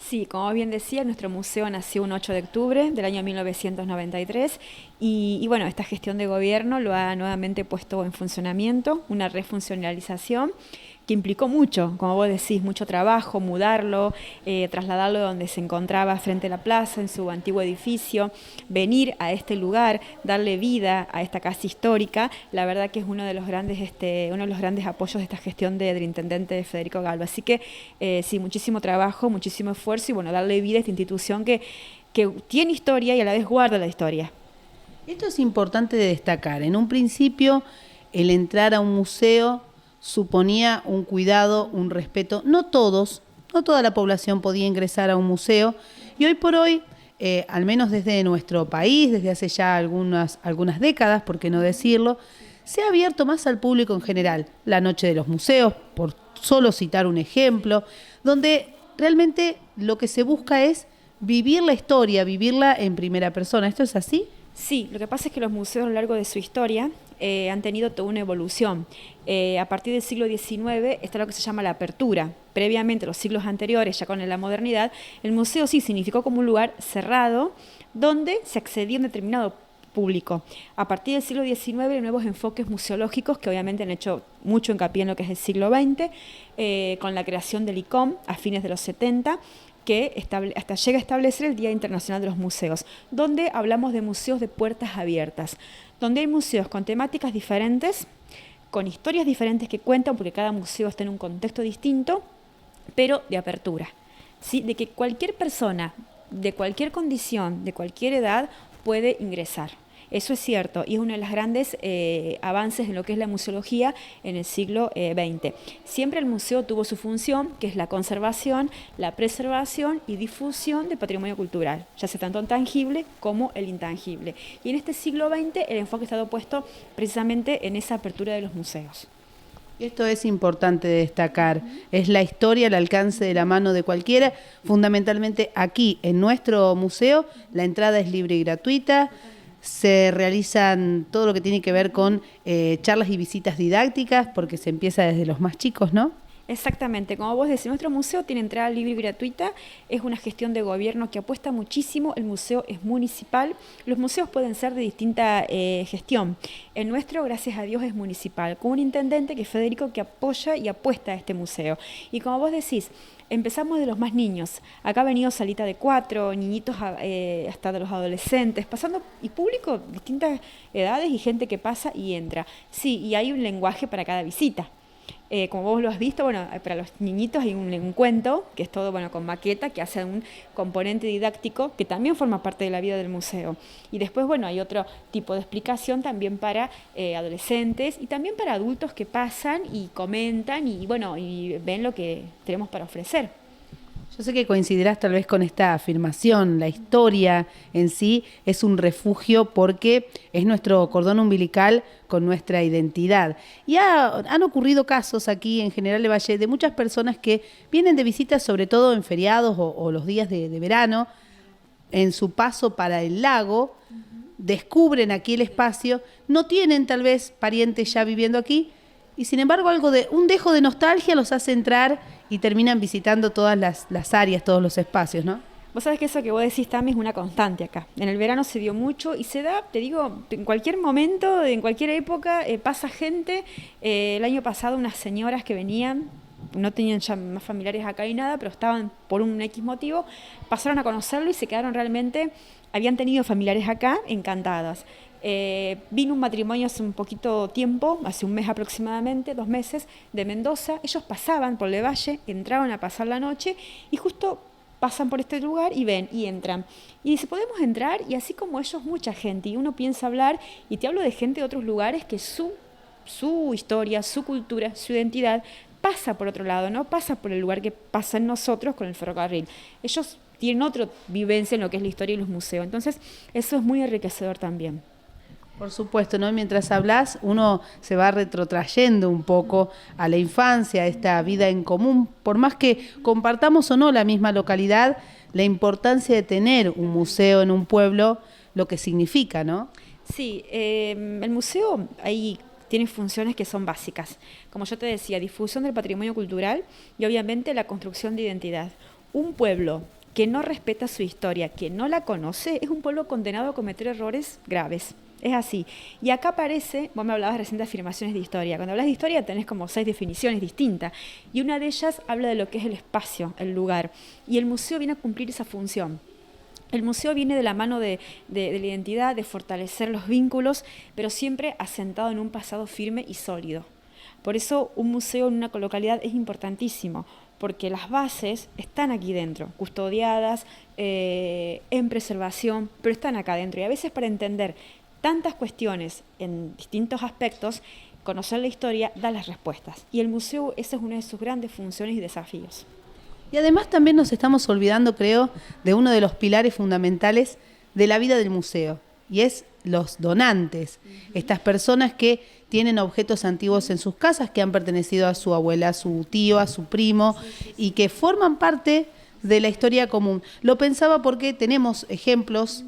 Sí, como bien decía, nuestro museo nació un 8 de octubre del año 1993 y bueno, esta gestión de gobierno lo ha nuevamente puesto en funcionamiento, una refuncionalización que implicó mucho, como vos decís, mucho trabajo, mudarlo, trasladarlo de donde se encontraba frente a la plaza, en su antiguo edificio, venir a este lugar, darle vida a esta casa histórica. La verdad que es uno de los grandes apoyos de esta gestión del intendente Federico Gallo. Así que sí, muchísimo trabajo, muchísimo esfuerzo y bueno, darle vida a esta institución que tiene historia y a la vez guarda la historia. Esto es importante de destacar. En un principio, el entrar a un museo suponía un cuidado, un respeto. No todos, no toda la población podía ingresar a un museo y hoy por hoy, al menos desde nuestro país, desde hace ya algunas décadas, por qué no decirlo, se ha abierto más al público en general. La Noche de los Museos, por solo citar un ejemplo, donde realmente lo que se busca es vivir la historia, vivirla en primera persona. ¿Esto es así? Sí, lo que pasa es que los museos a lo largo de su historia han tenido toda una evolución. A partir del siglo XIX está lo que se llama la apertura. Previamente, los siglos anteriores, ya con la modernidad, el museo sí significó como un lugar cerrado donde se accedía a un determinado público. A partir del siglo XIX, nuevos enfoques museológicos que obviamente han hecho mucho hincapié en lo que es el siglo XX, con la creación del ICOM a fines de los 70, que hasta llega a establecer el Día Internacional de los Museos, donde hablamos de museos de puertas abiertas, donde hay museos con temáticas diferentes, con historias diferentes que cuentan, porque cada museo está en un contexto distinto, pero de apertura, ¿sí? De que cualquier persona, de cualquier condición, de cualquier edad, puede ingresar. Eso es cierto y es uno de los grandes avances en lo que es la museología en el siglo XX. Siempre el museo tuvo su función, que es la conservación, la preservación y difusión del patrimonio cultural, ya sea tanto el tangible como el intangible. Y en este siglo XX el enfoque ha estado puesto precisamente en esa apertura de los museos. Esto es importante destacar, es la historia al alcance de la mano de cualquiera, fundamentalmente aquí en nuestro museo la entrada es libre y gratuita, se realizan todo lo que tiene que ver con charlas y visitas didácticas, porque se empieza desde los más chicos, ¿no? Exactamente, como vos decís, nuestro museo tiene entrada libre y gratuita, es una gestión de gobierno que apuesta muchísimo, el museo es municipal, los museos pueden ser de distinta gestión, el nuestro, gracias a Dios, es municipal, con un intendente que es Federico, que apoya y apuesta a este museo. Y como vos decís, empezamos de los más niños, acá ha venido salita de 4, niñitos hasta de los adolescentes, pasando y público, distintas edades y gente que pasa y entra. Sí, y hay un lenguaje para cada visita. Como vos lo has visto, bueno, para los niñitos hay un cuento, que es todo bueno con maqueta, que hace un componente didáctico que también forma parte de la vida del museo. Y después, bueno, hay otro tipo de explicación también para adolescentes y también para adultos que pasan y comentan y bueno, y ven lo que tenemos para ofrecer. Yo sé que coincidirás tal vez con esta afirmación, la historia en sí es un refugio porque es nuestro cordón umbilical con nuestra identidad. Y han ocurrido casos aquí en General de Valle de muchas personas que vienen de visitas, sobre todo en feriados o los días de verano, en su paso para el lago, descubren aquí el espacio, no tienen tal vez parientes ya viviendo aquí, y sin embargo algo de un dejo de nostalgia los hace entrar y terminan visitando todas las áreas, todos los espacios, ¿no? Vos sabés que eso que vos decís, Tami, es una constante acá. En el verano se dio mucho y se da, te digo, en cualquier momento, en cualquier época, pasa gente. El año pasado unas señoras que venían, no tenían ya más familiares acá y nada, pero estaban por un X motivo, pasaron a conocerlo y se quedaron realmente, habían tenido familiares acá encantadas. Vino un matrimonio hace un poquito tiempo, hace un mes aproximadamente, 2 meses, de Mendoza. Ellos pasaban por Levalle, entraban a pasar la noche y justo pasan por este lugar y ven y entran. Y dice, podemos entrar y así como ellos, mucha gente. Y uno piensa hablar y te hablo de gente de otros lugares que su historia, su cultura, su identidad pasa por otro lado, no pasa por el lugar que pasa en nosotros con el ferrocarril. Ellos tienen otra vivencia en lo que es la historia y los museos. Entonces, eso es muy enriquecedor también. Por supuesto, ¿no? Mientras hablas, uno se va retrotrayendo un poco a la infancia, a esta vida en común. Por más que compartamos o no la misma localidad, la importancia de tener un museo en un pueblo, lo que significa, ¿no? Sí, el museo ahí tiene funciones que son básicas. Como yo te decía, difusión del patrimonio cultural y obviamente la construcción de identidad. Un pueblo que no respeta su historia, que no la conoce, es un pueblo condenado a cometer errores graves. Es así. Y acá aparece, vos me hablabas recién de afirmaciones de historia. Cuando hablas de historia tenés como 6 definiciones distintas. Y una de ellas habla de lo que es el espacio, el lugar. Y el museo viene a cumplir esa función. El museo viene de la mano de la identidad, de fortalecer los vínculos, pero siempre asentado en un pasado firme y sólido. Por eso un museo en una localidad es importantísimo, porque las bases están aquí dentro, custodiadas, en preservación, pero están acá dentro. Y a veces para entender tantas cuestiones en distintos aspectos, conocer la historia da las respuestas. Y el museo, esa es una de sus grandes funciones y desafíos. Y además también nos estamos olvidando, creo, de uno de los pilares fundamentales de la vida del museo, y es los donantes, estas personas que tienen objetos antiguos en sus casas que han pertenecido a su abuela, a su tío, a su primo, y que forman parte de la historia común. Lo pensaba porque tenemos ejemplos,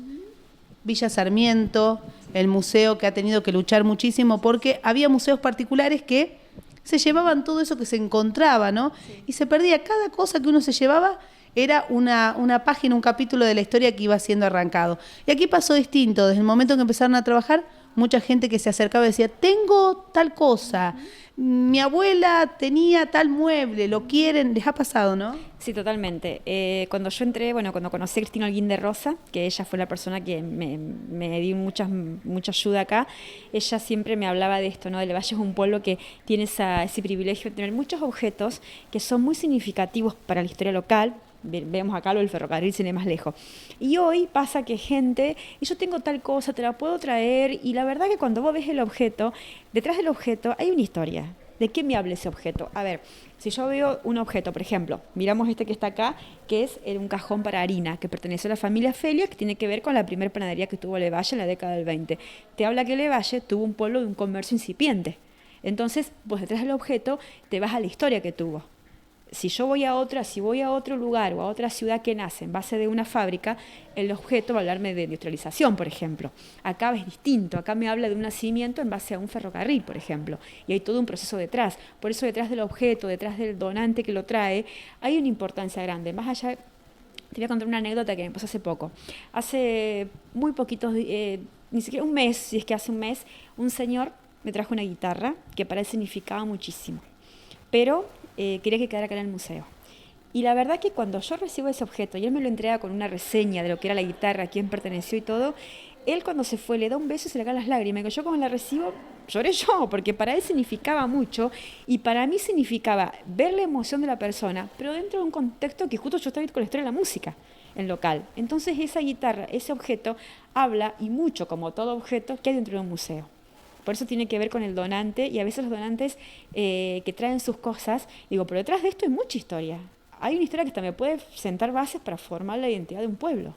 Villa Sarmiento, el museo que ha tenido que luchar muchísimo porque había museos particulares que se llevaban todo eso que se encontraba, ¿no? Sí. Y se perdía. Cada cosa que uno se llevaba era una página, un capítulo de la historia que iba siendo arrancado. Y aquí pasó distinto. Desde el momento en que empezaron a trabajar, mucha gente que se acercaba y decía, tengo tal cosa, mi abuela tenía tal mueble, lo quieren, les ha pasado, ¿no? Sí, totalmente. Cuando yo entré, cuando conocí a Cristina Holguín de Rosa, que ella fue la persona que me dio mucha ayuda acá, ella siempre me hablaba de esto, ¿no? De Valle es un pueblo que tiene ese privilegio de tener muchos objetos que son muy significativos para la historia local. Vemos acá lo del ferrocarril, sin ir más lejos. Y hoy pasa que gente, y yo tengo tal cosa, te la puedo traer, y la verdad que cuando vos ves el objeto, detrás del objeto hay una historia. ¿De qué me habla ese objeto? A ver, si yo veo un objeto, por ejemplo, miramos este que está acá, que es un cajón para harina, que pertenece a la familia Felia, que tiene que ver con la primera panadería que tuvo Levalle en la década del 20. Te habla que Levalle tuvo un pueblo de un comercio incipiente. Entonces, vos detrás del objeto te vas a la historia que tuvo. Si voy a otro lugar o a otra ciudad que nace en base de una fábrica, el objeto va a hablarme de industrialización, por ejemplo. Acá es distinto, acá me habla de un nacimiento en base a un ferrocarril, por ejemplo, y hay todo un proceso detrás. Por eso detrás del objeto, detrás del donante que lo trae, hay una importancia grande. Más allá, te voy a contar una anécdota que me pasó hace poco. Hace muy poquitos, ni siquiera un mes, si es que hace un mes, un señor me trajo una guitarra que para él significaba muchísimo. Pero quería que quedara acá en el museo. Y la verdad que cuando yo recibo ese objeto y él me lo entrega con una reseña de lo que era la guitarra, a quién perteneció y todo, él cuando se fue le da un beso y se le caen las lágrimas. Y yo como la recibo, lloré yo, porque para él significaba mucho y para mí significaba ver la emoción de la persona, pero dentro de un contexto que justo yo estaba con la historia de la música en local. Entonces esa guitarra, ese objeto, habla y mucho, como todo objeto, que hay dentro de un museo. Por eso tiene que ver con el donante, y a veces los donantes que traen sus cosas, digo, pero detrás de esto hay mucha historia. Hay una historia que también puede sentar bases para formar la identidad de un pueblo.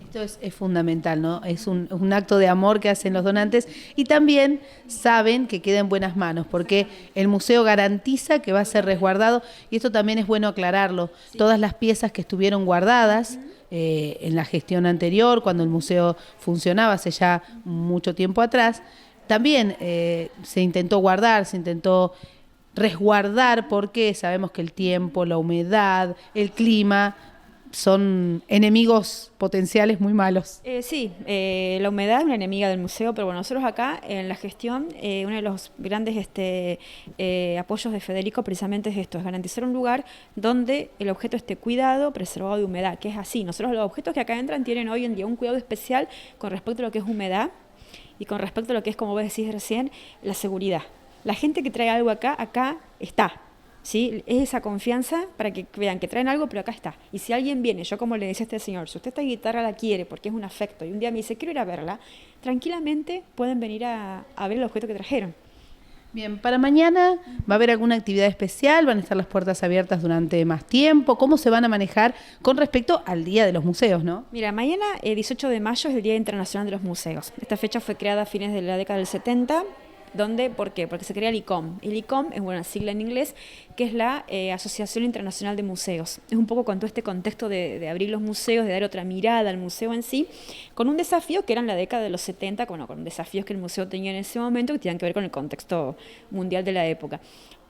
Esto es fundamental, ¿no? Es un acto de amor que hacen los donantes y también saben que queda en buenas manos, porque el museo garantiza que va a ser resguardado, y esto también es bueno aclararlo. Sí. Todas las piezas que estuvieron guardadas en la gestión anterior, cuando el museo funcionaba hace ya mucho tiempo atrás, también se intentó guardar, se intentó resguardar, porque sabemos que el tiempo, la humedad, el clima son enemigos potenciales muy malos. Sí, la humedad es una enemiga del museo, pero bueno, nosotros acá en la gestión, uno de los grandes apoyos de Federico precisamente es esto, es garantizar un lugar donde el objeto esté cuidado, preservado de humedad, que es así. Nosotros los objetos que acá entran tienen hoy en día un cuidado especial con respecto a lo que es humedad y con respecto a lo que es, como vos decís recién, la seguridad. La gente que trae algo acá está. ¿Sí? Es esa confianza para que vean que traen algo, pero acá está. Y si alguien viene, yo como le decía a este señor, si usted esta guitarra la quiere porque es un afecto y un día me dice, quiero ir a verla, tranquilamente pueden venir a ver el objeto que trajeron. Bien, para mañana va a haber alguna actividad especial, van a estar las puertas abiertas durante más tiempo, ¿cómo se van a manejar con respecto al Día de los Museos, no? Mira, mañana, 18 de mayo, es el Día Internacional de los Museos. Esta fecha fue creada a fines de la década del 70, ¿por qué? Porque se crea el ICOM. El ICOM es una sigla en inglés, que es la Asociación Internacional de Museos. Es un poco con todo este contexto de abrir los museos, de dar otra mirada al museo en sí, con un desafío que era en la década de los 70, con desafíos que el museo tenía en ese momento, que tenían que ver con el contexto mundial de la época.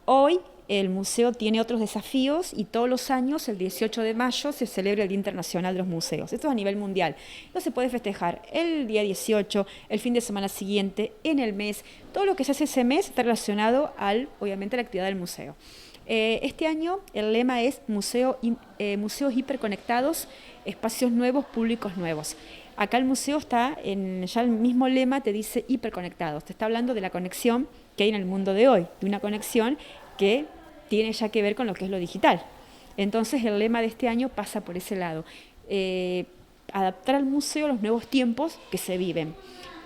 hoy el museo tiene otros desafíos y todos los años, el 18 de mayo, se celebra el Día Internacional de los Museos. Esto es a nivel mundial. No se puede festejar el día 18, el fin de semana siguiente, en el mes. Todo lo que se hace ese mes está relacionado obviamente, a la actividad del museo. Este año el lema es museos hiperconectados, espacios nuevos, públicos nuevos. Acá el museo está, ya el mismo lema te dice hiperconectados. Te está hablando de la conexión que hay en el mundo de hoy, de una conexión que tiene ya que ver con lo que es lo digital. Entonces el lema de este año pasa por ese lado, adaptar al museo a los nuevos tiempos que se viven.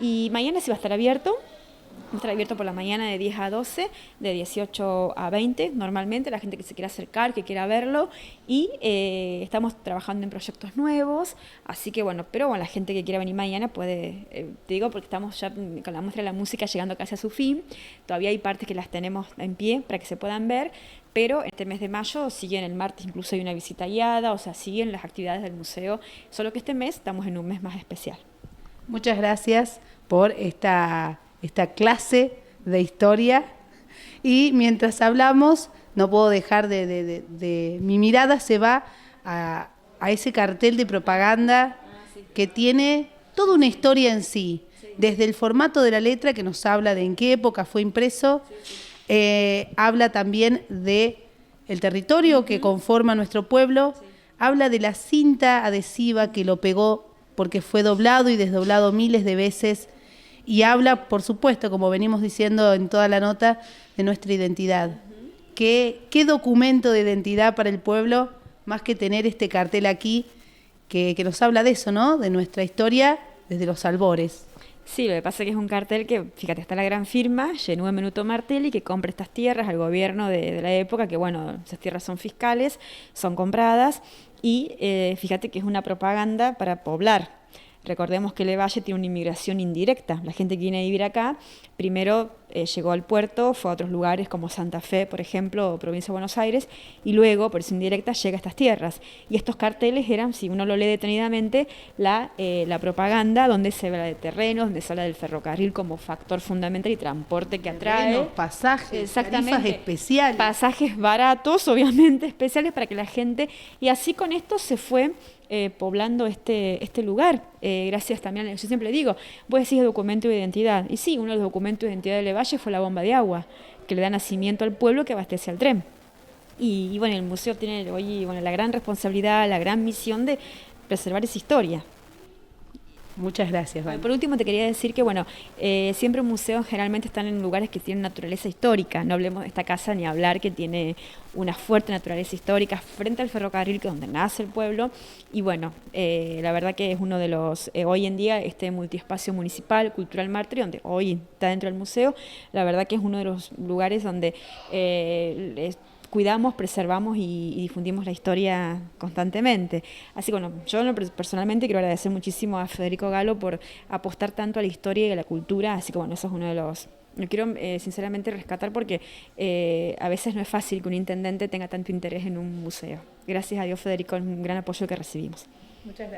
Y mañana sí va a estar abierto. Va a estar abierto por la mañana de 10 a 12, de 18 a 20 normalmente, la gente que se quiera acercar, que quiera verlo, y estamos trabajando en proyectos nuevos, así que bueno, pero bueno, la gente que quiera venir mañana puede, te digo porque estamos ya con la muestra de la música llegando casi a su fin, todavía hay partes que las tenemos en pie para que se puedan ver, pero este mes de mayo siguen el martes, incluso hay una visita guiada, o sea, siguen las actividades del museo, solo que este mes estamos en un mes más especial. Muchas gracias por esta clase de historia, y mientras hablamos no puedo dejar mi mirada se va a ese cartel de propaganda que tiene toda una historia en sí, desde el formato de la letra que nos habla de en qué época fue impreso, habla también de el territorio que conforma nuestro pueblo, habla de la cinta adhesiva que lo pegó porque fue doblado y desdoblado miles de veces. Y habla, por supuesto, como venimos diciendo en toda la nota, de nuestra identidad. ¿Qué documento de identidad para el pueblo, más que tener este cartel aquí, que nos habla de eso, ¿no? De nuestra historia desde los albores. Sí, lo que pasa es que es un cartel que, fíjate, está la gran firma, Genúe Menuto Martelli, que compra estas tierras al gobierno de la época, que bueno, esas tierras son fiscales, son compradas, y fíjate que es una propaganda para poblar. Recordemos que Levalle tiene una inmigración indirecta. La gente que viene a vivir acá, primero llegó al puerto, fue a otros lugares como Santa Fe, por ejemplo, o provincia de Buenos Aires, y luego, por esa indirecta, llega a estas tierras. Y estos carteles eran, si uno lo lee detenidamente, la propaganda donde se habla de terrenos, donde se habla del ferrocarril como factor fundamental y transporte que atrae. Pasajes, tarifas especiales. Pasajes baratos, obviamente, especiales para que la gente... Y así con esto se fue poblando este lugar, gracias también, yo siempre digo, vos decís documento de identidad, y sí, uno de los documentos de identidad de Levalle fue la bomba de agua, que le da nacimiento al pueblo que abastece al tren. Y bueno, el museo tiene hoy la gran responsabilidad, la gran misión de preservar esa historia. Muchas gracias, Vane. Por último, te quería decir que, siempre museos generalmente están en lugares que tienen naturaleza histórica. No hablemos de esta casa ni hablar que tiene una fuerte naturaleza histórica frente al ferrocarril, que es donde nace el pueblo. Y la verdad que es uno de los, hoy en día, este multiespacio municipal, Cultural Martelli, donde hoy está dentro del museo, la verdad que es uno de los lugares donde cuidamos, preservamos y difundimos la historia constantemente. Así que yo personalmente quiero agradecer muchísimo a Federico Galo por apostar tanto a la historia y a la cultura, así que eso es uno de los... Lo quiero sinceramente rescatar porque a veces no es fácil que un intendente tenga tanto interés en un museo. Gracias a Dios, Federico, es un gran apoyo que recibimos. Muchas gracias.